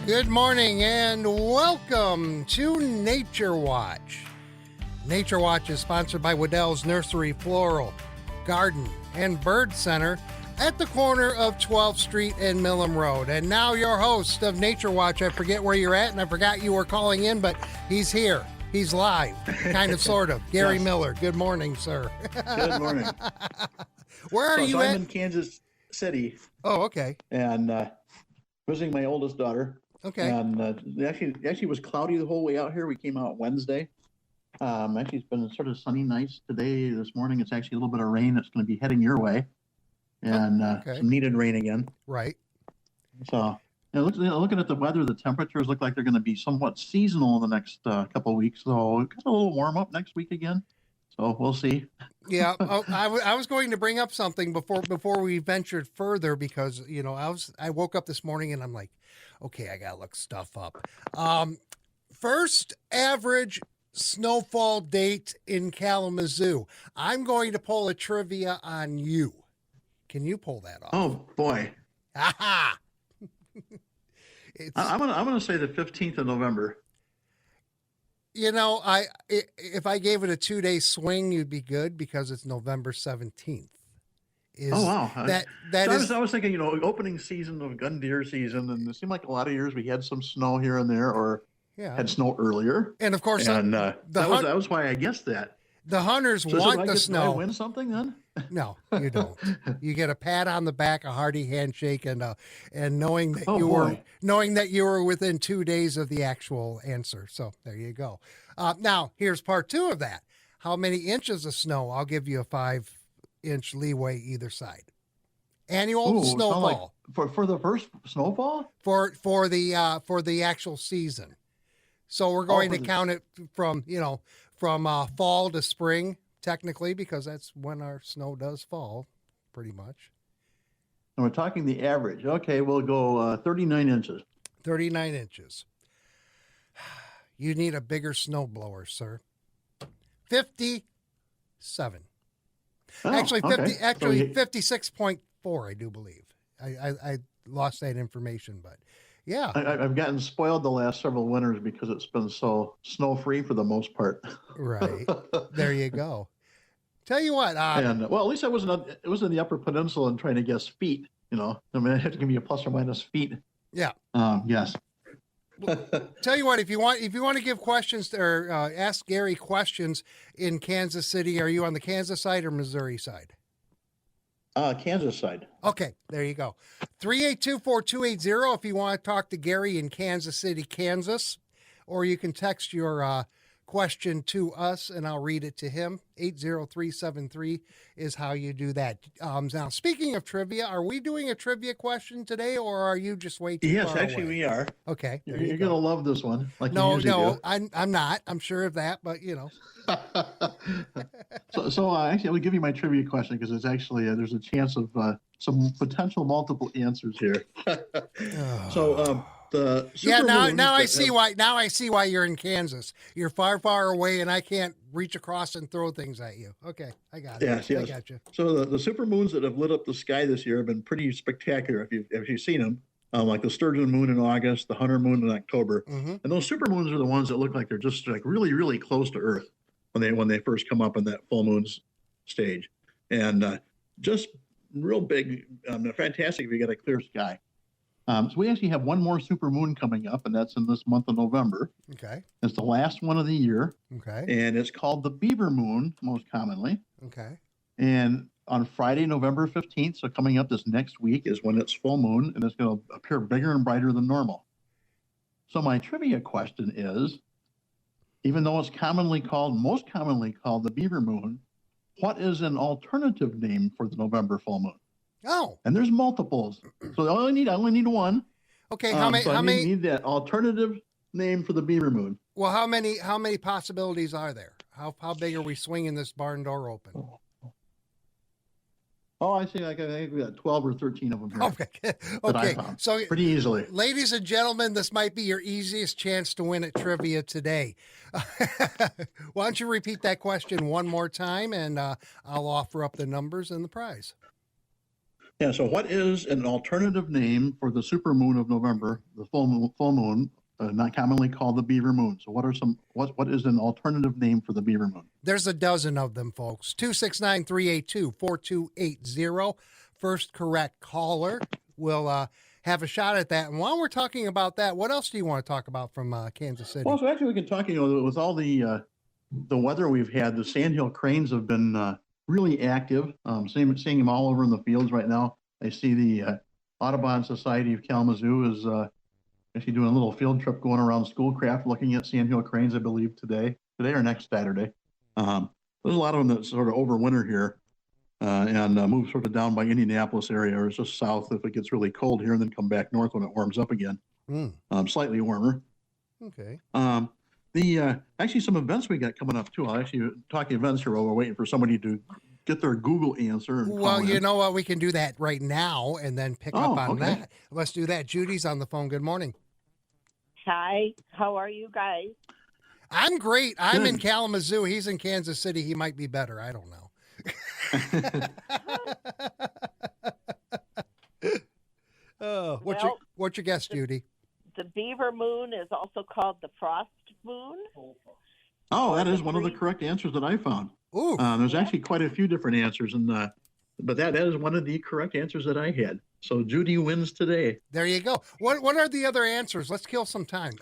Good morning and welcome to Nature Watch. Nature Watch is sponsored by Waddell's Nursery, Floral, Garden, and Bird Center at the corner of 12th Street and Millam Road. And now your host of Nature Watch, I forget where you're at, and I forgot you were calling in, but he's here. He's live, kind of, sort of. Gary Yes. Miller, good morning, sir. Good morning. Where are you at? I'm in Kansas City. Oh, okay. And visiting my oldest daughter. Okay. And actually was cloudy the whole way out here. We came out Wednesday. Actually, it's been sort of sunny nights today. This morning, it's actually a little bit of rain that's going to be heading your way. And okay. Some needed rain again. Right. So, looking at the weather, the temperatures look like they're going to be somewhat seasonal in the next couple of weeks. So, it's a little warm up next week again. So, we'll see. Yeah, I was going to bring up something before we ventured further because I woke up this morning and I'm like, okay, I gotta look stuff up. First average snowfall date in Kalamazoo. I'm going to pull a trivia on you. Can you pull that off? Oh boy! Aha! I'm gonna say the 15th of November. If I gave it a 2-day swing, you'd be good because it's November 17th. Oh wow! I was thinking, opening season of gun deer season, and it seemed like a lot of years we had some snow here and there, or had snow earlier. And of course, that was why I guessed that. The hunters want the snow. Do I win something then? No, you don't. You get a pat on the back, a hearty handshake, and knowing that you were within 2 days of the actual answer. So there you go. Now here's part two of that. How many inches of snow? I'll give you a 5-inch leeway either side. Annual snowfall for the first snowfall for the actual season. So we're going to count it from fall to spring. Technically, because that's when our snow does fall, pretty much. And we're talking the average. Okay, we'll go 39 inches. 39 inches. You need a bigger snow blower, sir. 57. Oh, Actually, okay. 56.4, I do believe. I lost that information, but yeah. I've gotten spoiled the last several winters because it's been so snow-free for the most part. Right. There you go. Tell you what. At least it was in the Upper Peninsula and trying to guess feet. I had to give you a plus or minus feet. Yeah. Yes. Tell you what, if you want to give questions or ask Gary questions in Kansas City, are you on the Kansas side or Missouri side? Kansas side. Okay, there you go. 382-4280 if you want to talk to Gary in Kansas City, Kansas, or you can text your question to us and I'll read it to him. 80373 is how you do that. Now, speaking of trivia, are we doing a trivia question today or are you just way too far Yes, actually away? we are. Okay. You're going to love this one. No, do. I'm not. I'm sure of that, but So actually, I would give you my trivia question because it's actually there's a chance of some potential multiple answers here. The now I see why you're in Kansas. You're far away, and I can't reach across and throw things at you. Okay, I got it. Yes. I got you. So the supermoons that have lit up the sky this year have been pretty spectacular. If you've seen them, like the Sturgeon moon in August, the Hunter moon in October, and those supermoons are the ones that look like they're just like really really close to Earth when they first come up in that full moon stage, and just real big, fantastic if you get a clear sky. So we actually have one more super moon coming up, and that's in this month of November. Okay. It's the last one of the year. Okay. And it's called the Beaver Moon, most commonly. Okay. And on Friday, November 15th, so coming up this next week, is when it's full moon, and it's going to appear bigger and brighter than normal. So my trivia question is, even though it's most commonly called the Beaver Moon, what is an alternative name for the November full moon? Oh. And there's multiples. So I only need one. Okay, I many need that alternative name for the Beaver Moon. Well, how many possibilities are there? How big are we swinging this barn door open? Oh, I see. I think we got 12 or 13 of them here. Okay. So pretty easily. Ladies and gentlemen, this might be your easiest chance to win at trivia today. Why don't you repeat that question one more time, and I'll offer up the numbers and the prize. Yeah. So, what is an alternative name for the supermoon of November, the full moon, not commonly called the beaver moon? So, what is an alternative name for the beaver moon? There's a dozen of them, folks. 269-382-4280. First correct caller will have a shot at that. And while we're talking about that, what else do you want to talk about from Kansas City? Well, so actually, we can talk. With all the weather we've had, the sandhill cranes have been really active. Seeing them all over in the fields right now. I see the Audubon Society of Kalamazoo is actually doing a little field trip going around Schoolcraft looking at sandhill cranes, I believe, today or next Saturday. There's a lot of them that sort of overwinter here and move sort of down by Indianapolis area or just south if it gets really cold here and then come back north when it warms up again. Slightly warmer. Okay. Actually some events we got coming up too. I'll actually talk events here while we're waiting for somebody to get their Google answer. Well, you know what? We can do that right now and then pick up on that. Let's do that. Judy's on the phone. Good morning. Hi. How are you guys? I'm great. I'm in Kalamazoo. He's in Kansas City. He might be better. I don't know. What's your guess, Judy? The beaver moon is also called the frost moon. Oh, that is one of the correct answers that I found. Ooh. There's actually quite a few different answers, but that is one of the correct answers that I had. So Judy wins today. There you go. What are the other answers? Let's kill some time.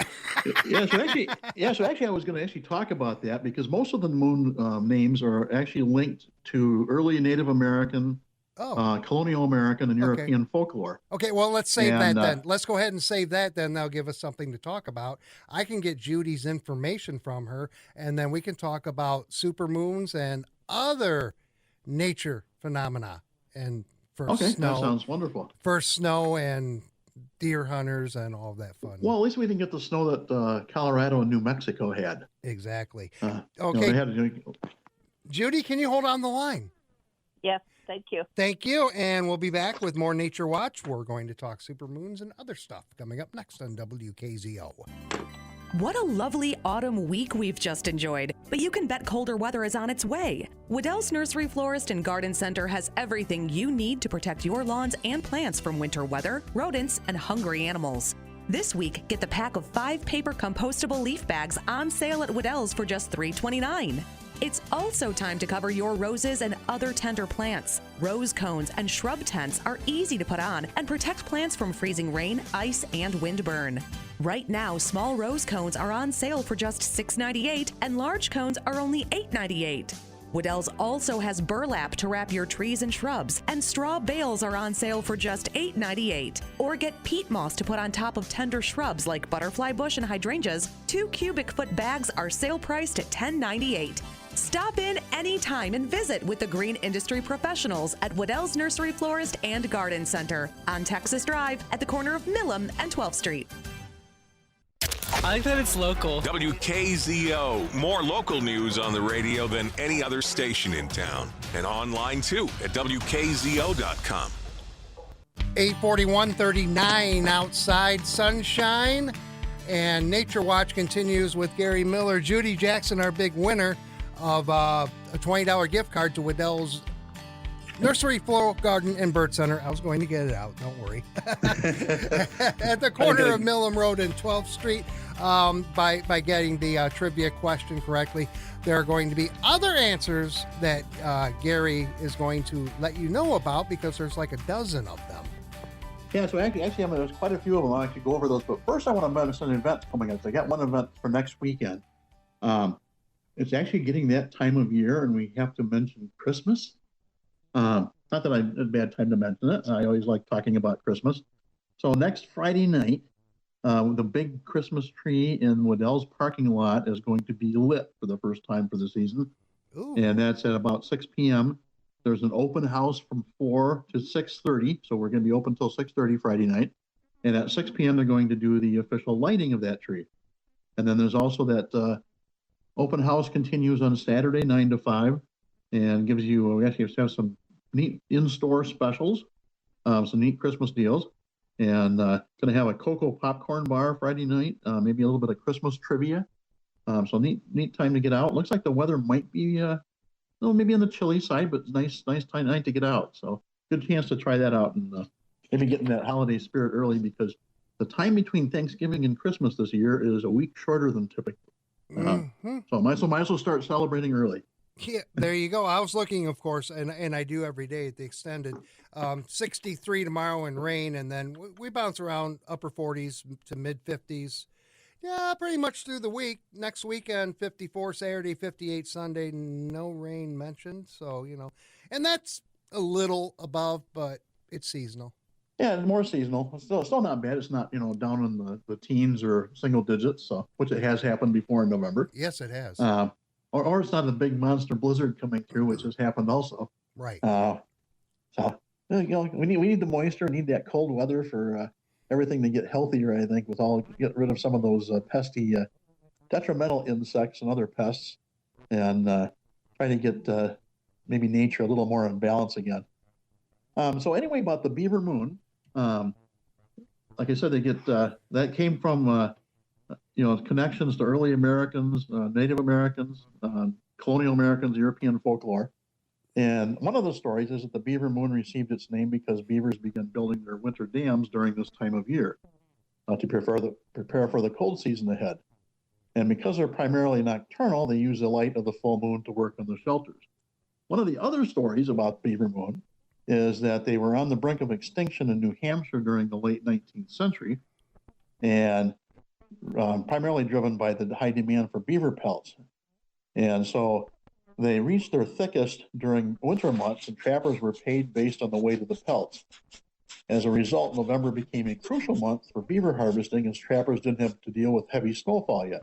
So actually, I was going to actually talk about that because most of the moon names are actually linked to early Native American, colonial American, and European folklore. Okay, well, let's save that then. Let's go ahead and save that then. That'll give us something to talk about. I can get Judy's information from her, and then we can talk about supermoons and other nature phenomena and snow. That sounds wonderful. For snow and deer hunters and all that fun. Well, at least we didn't get the snow that Colorado and New Mexico had. Exactly. Okay. Judy, can you hold on the line? Yes, thank you. Thank you. And we'll be back with more Nature Watch. We're going to talk supermoons and other stuff coming up next on WKZO. What a lovely autumn week we've just enjoyed, but you can bet colder weather is on its way. Waddell's Nursery Florist and Garden Center has everything you need to protect your lawns and plants from winter weather, rodents, and hungry animals. This week, get the pack of 5 paper compostable leaf bags on sale at Waddell's for just $3.29. It's also time to cover your roses and other tender plants. Rose cones and shrub tents are easy to put on and protect plants from freezing rain, ice, and wind burn. Right now, small rose cones are on sale for just $6.98 and large cones are only $8.98. Waddell's also has burlap to wrap your trees and shrubs, and straw bales are on sale for just $8.98. Or get peat moss to put on top of tender shrubs like butterfly bush and hydrangeas. 2 cubic foot bags are sale priced at $10.98. Stop in anytime and visit with the green industry professionals at Waddell's Nursery Florist and Garden Center on Texas Drive at the corner of Millam and 12th Street. I like that it's local. WKZO. More local news on the radio than any other station in town. And online, too, at WKZO.com. 841:39 outside, sunshine. And Nature Watch continues with Gary Miller. Judy Jackson, our big winner of a $20 gift card to Waddell's Nursery, Floral Garden, and Bird Center. I was going to get it out, don't worry. At the corner of Millam Road and 12th Street, by getting the trivia question correctly. There are going to be other answers that Gary is going to let you know about because there's like a dozen of them. Yeah, so actually there's quite a few of them. I'll actually go over those. But first, I want to mention events coming up. So I got one event for next weekend. It's actually getting that time of year, and we have to mention Christmas. Not that I had a bad time to mention it. I always like talking about Christmas. So next Friday night, the big Christmas tree in Waddell's parking lot is going to be lit for the first time for the season. Ooh. And that's at about 6 p.m. There's an open house from 4 to 6:30. So we're going to be open until 6:30 Friday night. And at 6 p.m., they're going to do the official lighting of that tree. And then there's also that open house continues on Saturday, 9 to 5, and gives you, we actually have some neat in-store specials, some neat Christmas deals. And going to have a cocoa popcorn bar Friday night, maybe a little bit of Christmas trivia. So neat time to get out. Looks like the weather might be, maybe on the chilly side, but nice night to get out. So good chance to try that out and maybe get in that holiday spirit early, because the time between Thanksgiving and Christmas this year is a week shorter than typical. So might as well start celebrating early. Yeah, there you go. I was looking, of course, and I do every day at the extended. 63 tomorrow and rain, and then we bounce around upper 40s to mid 50s. Yeah, pretty much through the week. Next weekend, 54 Saturday, 58 Sunday. No rain mentioned. So, and that's a little above, but it's seasonal. Yeah, it's more seasonal. It's still not bad. It's not, down in the teens or single digits, so which it has happened before in November. Yes, it has. Or it's not a big monster blizzard coming through, which has happened also. Right. So we need the moisture. We need that cold weather for everything to get healthier. I think get rid of some of those pesky, detrimental insects and other pests, and try to get maybe nature a little more in balance again. So anyway, about the beaver moon. Like I said, they get that came from connections to early Americans, Native Americans, colonial Americans, European folklore. And one of the stories is that the beaver moon received its name because beavers began building their winter dams during this time of year to prepare for the cold season ahead. And because they're primarily nocturnal, they use the light of the full moon to work on the shelters. One of the other stories about beaver moon is that they were on the brink of extinction in New Hampshire during the late 19th century, and primarily driven by the high demand for beaver pelts. And so they reached their thickest during winter months, and trappers were paid based on the weight of the pelts. As a result, November became a crucial month for beaver harvesting, as trappers didn't have to deal with heavy snowfall yet.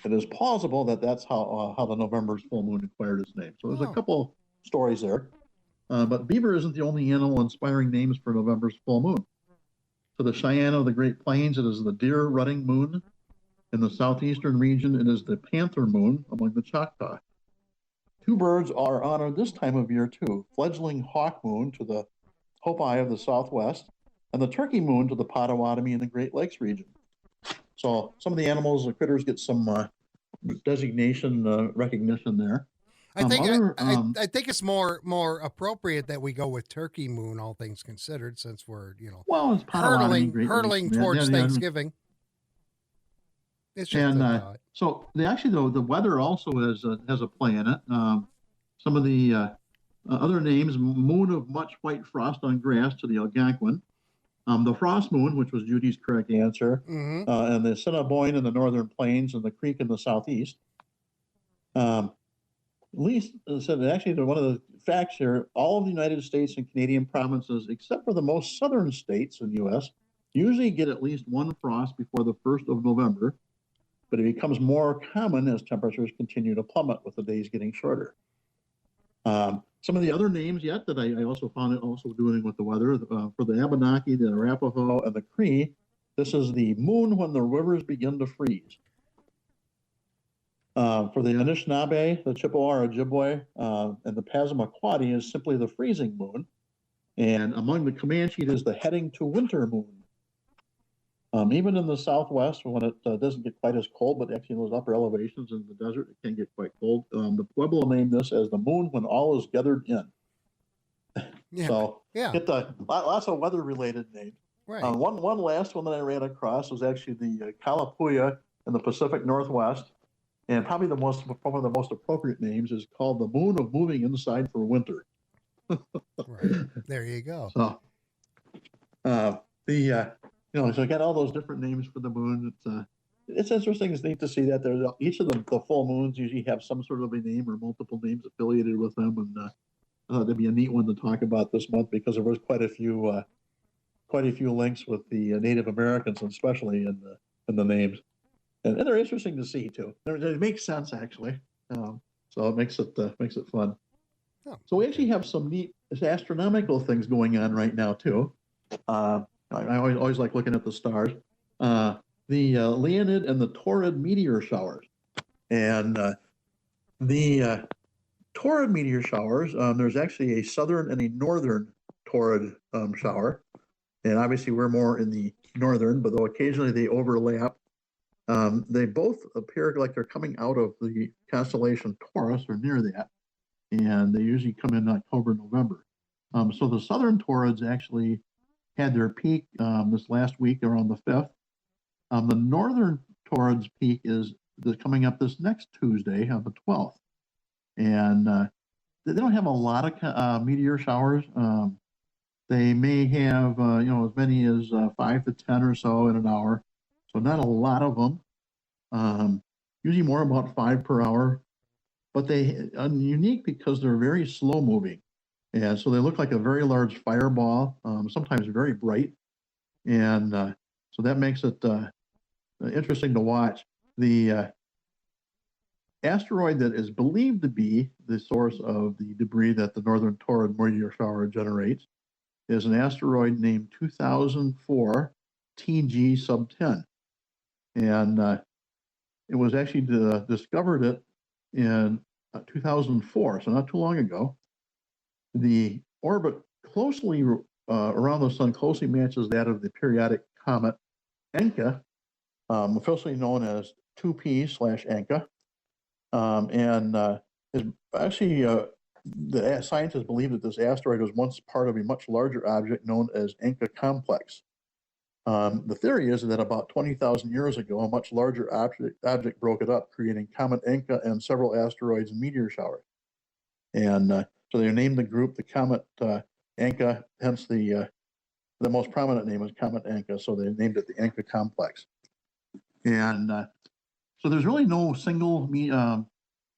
It is plausible that that's how the November's full moon acquired its name. So there's a couple stories there. But beaver isn't the only animal inspiring names for November's full moon. For the Cheyenne of the Great Plains, it is the deer rutting moon. In the southeastern region, it is the panther moon among the Choctaw. Two birds are honored this time of year, too. Fledgling hawk moon to the Hopi of the Southwest, and the turkey moon to the Potawatomi in the Great Lakes region. So some of the animals, the critters, get some designation recognition there. I think it's more appropriate that we go with turkey moon, all things considered, since we're it's hurtling towards Thanksgiving. It's just so the weather also has a play in it. Some of the other names: moon of much white frost on grass to the Algonquin, the frost moon, which was Judy's correct answer, and the Assiniboine in the northern plains and the creek in the southeast. At least said actually one of the facts here: all of the United States and Canadian provinces, except for the most southern states in the U.S., usually get at least one frost before the 1st of November, but it becomes more common as temperatures continue to plummet with the days getting shorter. Some of the other names yet that I also found it also doing with the weather, for the Abenaki, the Arapaho, and the Cree, this is the moon when the rivers begin to freeze. For the Anishinaabe, the Chippewa or Ojibwe, and the Passamaquoddy is simply the freezing moon. And among the Comanche, it is the heading to winter moon. Even in the Southwest, when it doesn't get quite as cold, but actually in those upper elevations in the desert, it can get quite cold. The Pueblo named this as the moon when all is gathered in. Get lots of weather-related names. Right. One last one that I ran across was actually the Kalapuya in the Pacific Northwest. And probably one of the most appropriate names is called the moon of moving inside for winter. Right. There you go. So, so I got all those different names for the moon. It's interesting. It's neat to see that there's each of the full moons usually have some sort of a name or multiple names affiliated with them, and I thought that'd be a neat one to talk about this month because there was quite a few links with the Native Americans, especially in the names. And they're interesting to see too. It makes sense actually, so it makes it fun. Oh. So we actually have some neat astronomical things going on right now too. I always like looking at the stars. The Leonid and the Taurid meteor showers, and the Taurid meteor showers. There's actually a southern and a northern Taurid shower, and obviously we're more in the northern, but though occasionally they overlap. They both appear like they're coming out of the constellation Taurus or near that, and they usually come in October, November. So the southern Taurids actually had their peak this last week around the 5th. The northern Taurids peak is coming up this next Tuesday on the 12th. And they don't have a lot of meteor showers. They may have, as many as 5 to 10 or so in an hour. So not a lot of them. Usually more about 5 per hour. But they are unique because they're very slow moving. And so they look like a very large fireball, sometimes very bright. And so that makes it interesting to watch. The asteroid that is believed to be the source of the debris that the northern Taurid meteor shower generates is an asteroid named 2004 TG sub 10. And it was actually discovered it in 2004, so not too long ago. The orbit closely around the sun closely matches that of the periodic comet Encke, officially known as 2P/Encke. And is actually the scientists believe that this asteroid was once part of a much larger object known as Encke complex. The theory is that about 20,000 years ago, a much larger object broke it up, creating Comet Encke and several asteroids and meteor showers. And so they named the group the Comet Encke, hence the most prominent name is Comet Encke, so they named it the Encke complex. And so there's really no single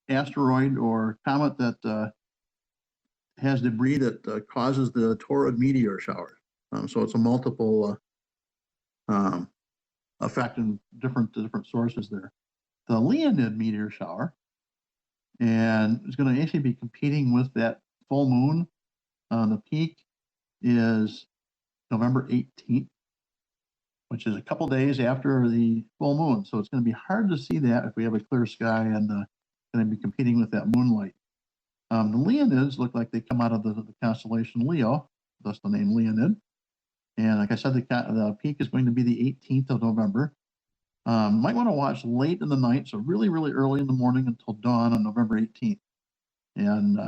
asteroid or comet that has debris that causes the Taurid meteor shower. So it's a multiple effect in different sources there. The Leonid meteor shower, and it's going to actually be competing with that full moon. The peak is November 18th, which is a couple days after the full moon. So it's going to be hard to see that if we have a clear sky and going to be competing with that moonlight. The Leonids look like they come out of the constellation Leo, thus the name Leonid. And like I said, the peak is going to be the 18th of November. Might want to watch late in the night, so really, really early in the morning until dawn on November 18th. And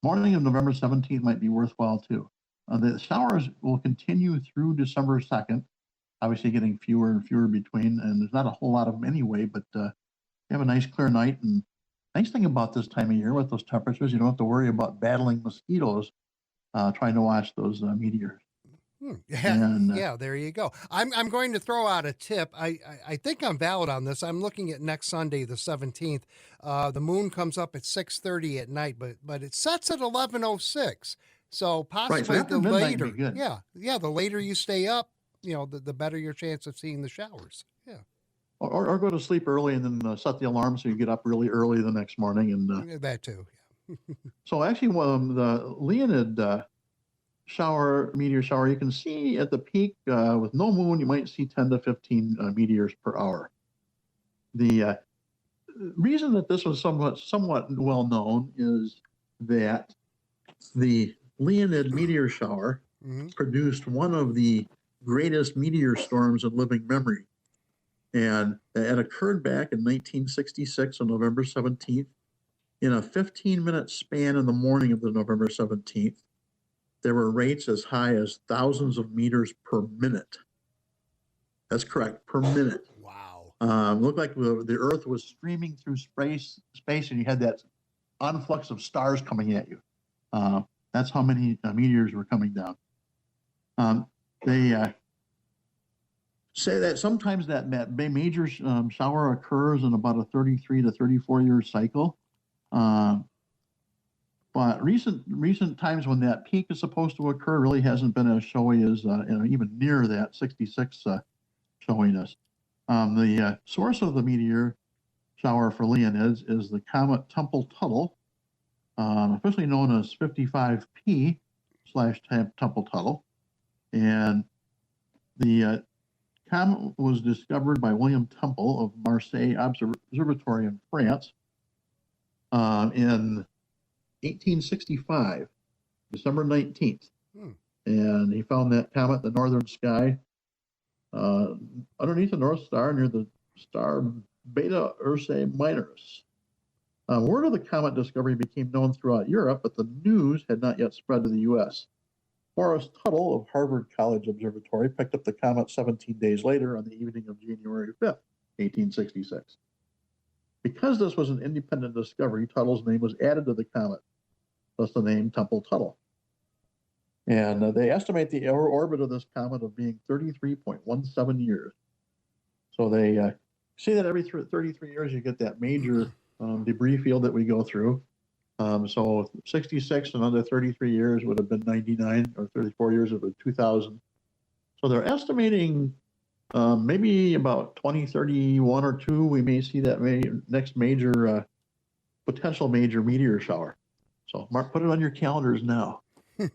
morning of November 17th might be worthwhile too. The showers will continue through December 2nd, obviously getting fewer and fewer between, and there's not a whole lot of them anyway, but you have a nice clear night. And nice thing about this time of year with those temperatures, you don't have to worry about battling mosquitoes trying to watch those meteors. Yeah, and, yeah, there you go. I'm going to throw out a tip. I think I'm valid on this. I'm looking at next Sunday, the 17th. The moon comes up at 6:30 at night, but it sets at 11:06. So possibly right, so the later, the later you stay up, the better your chance of seeing the showers. Yeah. Or go to sleep early and then set the alarm so you get up really early the next morning. And that too. Yeah. So actually, the Leonid meteor shower, you can see at the peak with no moon, you might see 10 to 15 meteors per hour. The reason that this was somewhat well known is that the Leonid meteor shower produced one of the greatest meteor storms in living memory. And it occurred back in 1966 on November 17th. In a 15-minute span in the morning of the November 17th, there were rates as high as thousands of meters per minute. That's correct, per minute. Wow. Looked like the Earth was streaming through space, and you had that influx of stars coming at you. That's how many meteors were coming down. They say that sometimes that major shower occurs in about a 33 to 34 year cycle. But recent times when that peak is supposed to occur really hasn't been as showy as even near that 66 showiness. The source of the meteor shower for Leonids is the comet Tempel-Tuttle, officially known as 55P/Tempel-Tuttle, and the comet was discovered by William Temple of Marseille Observatory in France in 1865, December 19th. And he found that comet in the northern sky underneath the North Star near the star Beta Ursae Minoris. Word of the comet discovery became known throughout Europe, but the news had not yet spread to the U.S. Morris Tuttle of Harvard College Observatory picked up the comet 17 days later on the evening of January 5th, 1866. Because this was an independent discovery, Tuttle's name was added to the comet, thus the name Temple-Tuttle. And they estimate the orbit of this comet of being 33.17 years. So they see that every 33 years you get that major debris field that we go through. So 66 and another 33 years would have been 99, or 34 years would have been 2000. So they're estimating maybe about 2031 or 2, we may see that next major, potential major meteor shower. So Mark, put it on your calendars now. Plan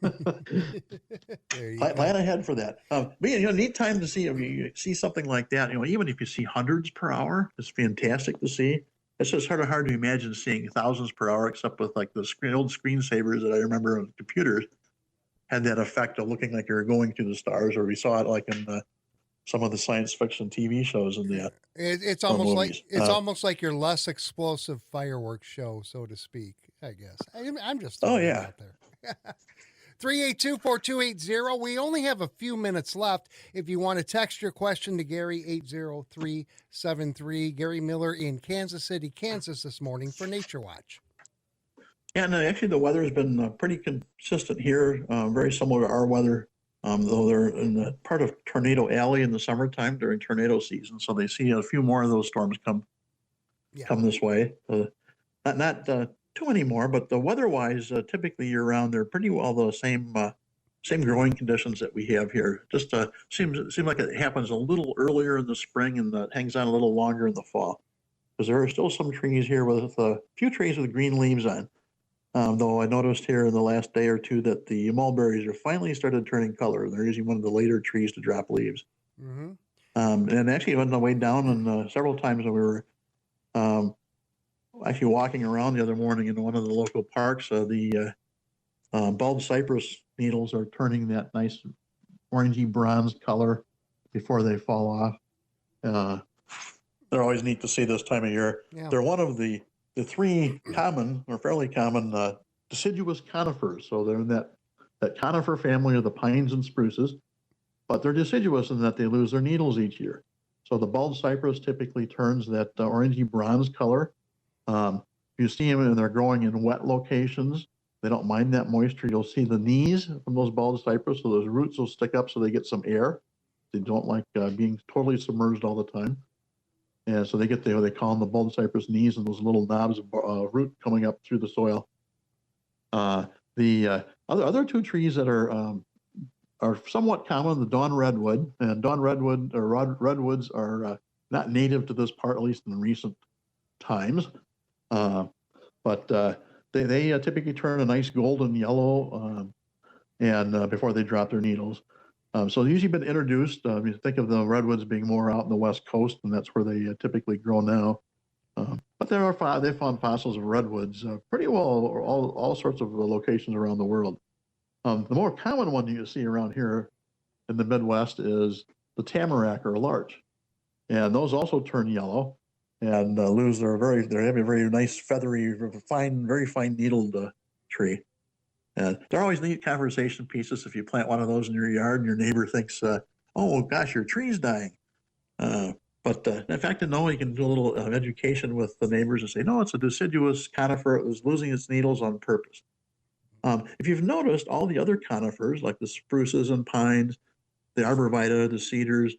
ahead for that. But neat time to see if you see something like that. Even if you see hundreds per hour, it's fantastic to see. It's just hard to imagine seeing thousands per hour, except with like the old screensavers that I remember on computers had that effect of looking like you're going through the stars, or we saw it like in some of the science fiction TV shows in the it's almost movies. almost like your less explosive fireworks show, so to speak. I guess I'm just throwing it out there. 382-4280. We only have a few minutes left. If you want to text your question to Gary, 80373. Gary Miller in Kansas City, Kansas this morning for Nature Watch. Yeah, and actually the weather has been pretty consistent here, very similar to our weather, though they're in the part of Tornado Alley in the summertime during tornado season. So they see a few more of those storms come this way. Not too anymore, but the weather-wise, typically year-round, they're pretty well the same growing conditions that we have here. Just seems like it happens a little earlier in the spring and hangs on a little longer in the fall. Because there are still some trees here with a few trees with green leaves on. Though I noticed here in the last day or two that the mulberries are finally started turning color. They're usually one of the later trees to drop leaves. Mm-hmm. And actually on the way down, and several times when we were actually walking around the other morning in one of the local parks, the bulb cypress needles are turning that nice orangey bronze color before they fall off. They're always neat to see this time of year. Yeah. They're one of the three common or fairly common deciduous conifers. So they're in that conifer family of the pines and spruces, but they're deciduous in that they lose their needles each year. So the bulb cypress typically turns that orangey bronze color. You see them and they're growing in wet locations. They don't mind that moisture. You'll see the knees from those bulb cypress, so those roots will stick up so they get some air. They don't like being totally submerged all the time. And so they get what they call them the bulb cypress knees and those little knobs of root coming up through the soil. The other two trees that are somewhat common, the dawn redwood. And dawn redwood or redwoods are not native to this part, at least in recent times. But they typically turn a nice golden yellow and before they drop their needles. So they've usually been introduced. You think of the redwoods being more out in the West Coast, and that's where they typically grow now. But they found fossils of redwoods pretty well all sorts of locations around the world. The more common one you see around here in the Midwest is the tamarack or larch, and those also turn yellow and lose they have a very nice feathery, very fine needled tree. They're always neat conversation pieces if you plant one of those in your yard and your neighbor thinks, oh gosh, your tree's dying. But in fact, no, you can do a little education with the neighbors and say, no, it's a deciduous conifer. It was losing its needles on purpose. If you've noticed, all the other conifers, like the spruces and pines, the arborvitae, the cedars,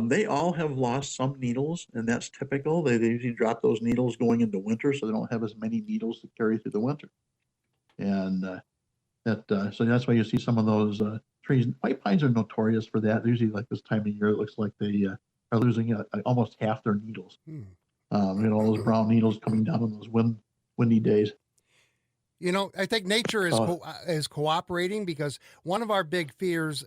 they all have lost some needles, and that's typical. They usually drop those needles going into winter, so they don't have as many needles to carry through the winter. And so that's why you see some of those trees. White pines are notorious for that. Usually, like this time of year, it looks like they are losing almost half their needles. Those brown needles coming down on those windy days. I think nature is cooperating, because one of our big fears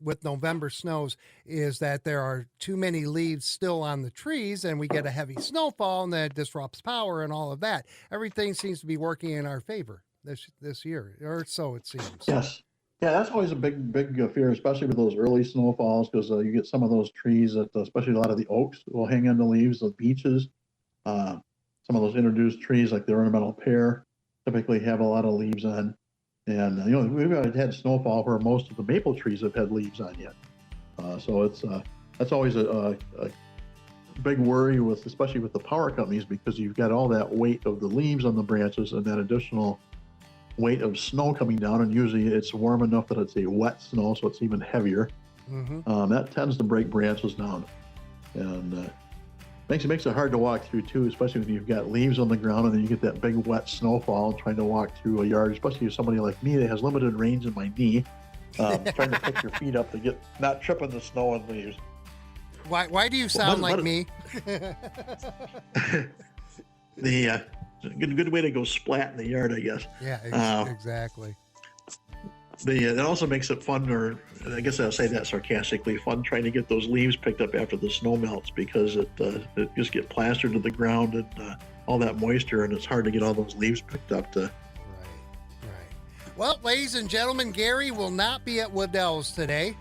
with November snows is that there are too many leaves still on the trees, and we get a heavy snowfall, and that disrupts power and all of that. Everything seems to be working in our favor this year, or so it seems. Yes. Yeah, that's always a big fear, especially with those early snowfalls, because you get some of those trees that, especially a lot of the oaks, will hang on the leaves of beeches. Some of those introduced trees, like the ornamental pear, typically have a lot of leaves on. And we've had snowfall where most of the maple trees have had leaves on yet. So that's always a big worry especially with the power companies, because you've got all that weight of the leaves on the branches and that additional weight of snow coming down. And usually it's warm enough that it's a wet snow, so it's even heavier. That tends to break branches down, and makes it hard to walk through too, especially when you've got leaves on the ground and then you get that big wet snowfall trying to walk through a yard, especially if somebody like me that has limited range in my knee, trying to pick your feet up to get not tripping the snow and leaves. Why do you sound like me? The good way to go splat in the yard, I guess. Yeah, exactly. That also makes it fun, or I guess I'll say that sarcastically, fun trying to get those leaves picked up after the snow melts, because it just get plastered to the ground and all that moisture, and it's hard to get all those leaves picked up. Right. Well, ladies and gentlemen, Gary will not be at Waddell's today.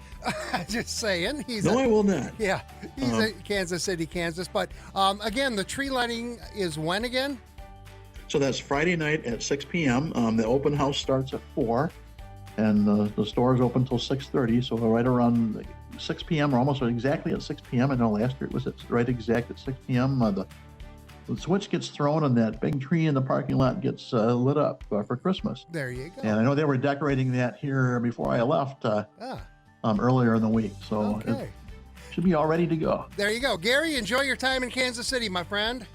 Just saying. I will not. Yeah, he's at Kansas City, Kansas. But again, the tree lighting is when again? So that's Friday night at 6 p.m. The open house starts at 4. And the store is open until 6:30, so right around 6 p.m. or almost exactly at 6 p.m. I know last year it was right exact at 6 p.m. The switch gets thrown and that big tree in the parking lot gets lit up for Christmas. There you go. And I know they were decorating that here before I left earlier in the week, so it should be all ready to go. There you go. Gary, enjoy your time in Kansas City, my friend.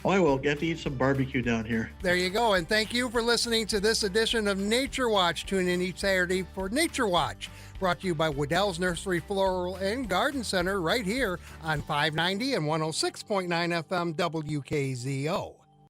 Oh, I will. Get to eat some barbecue down here. There you go. And thank you for listening to this edition of Nature Watch. Tune in each Saturday for Nature Watch, brought to you by Waddell's Nursery, Floral, and Garden Center right here on 590 and 106.9 FM WKZO.